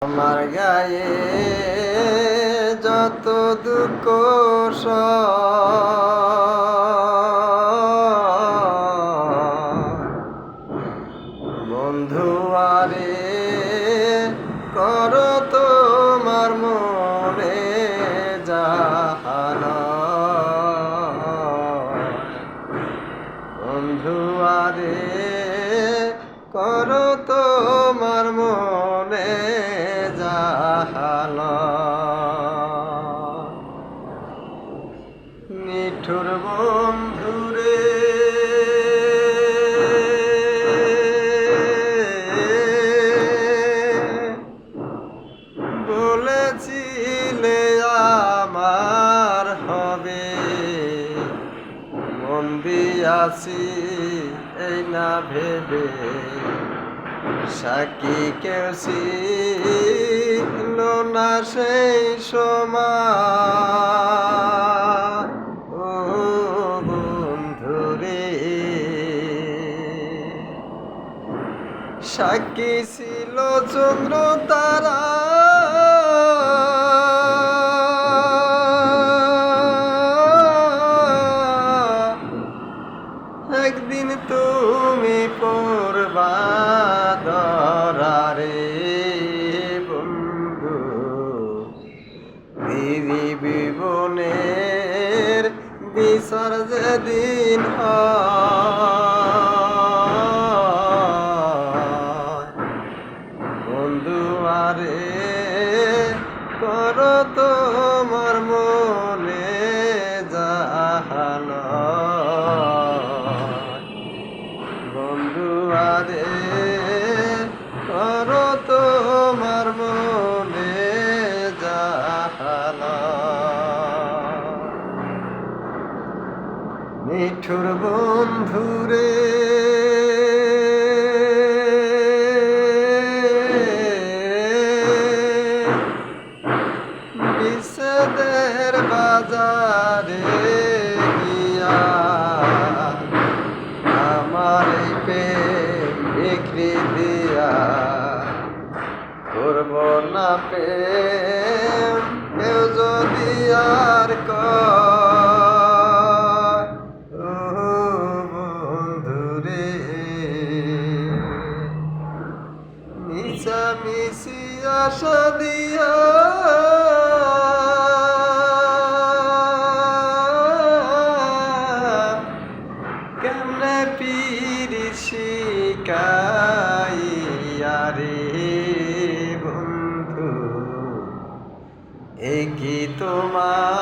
আমার গায়ে যত দুঃখ বন্ধু আরে করো তোমার মনে জাহানা বন্ধু আরে করো তোমার মনে জাহানা নিঠুর বন্ধুরে বলেছিলে আমার হবে মন দিয়াছি এই না ভেবে সাকি কেউ ছিল না সেই সময় ও বন্ধুরে সাক্ষী ছিল চন্দ্র তারা একদিন তুমি পড়বা ধরারে বন্ধু দিদি জীবনের বিচার যেদিন বন্ধু আরে করো তোমার মনে জাহানা বন্ধু আরে করো তোমার মনে জাহানা নিঠুর বন্ধুরে বিষাদের বাজারে গিয়া আমার প্রেম বিক্রি দিয়া করব না প্রেম কেউ যদি আর বন্ধুরে মিশামিশি আশা দিয়া কেমনে পিরি শিকাইয়া রে বন্ধু এ কি তোমার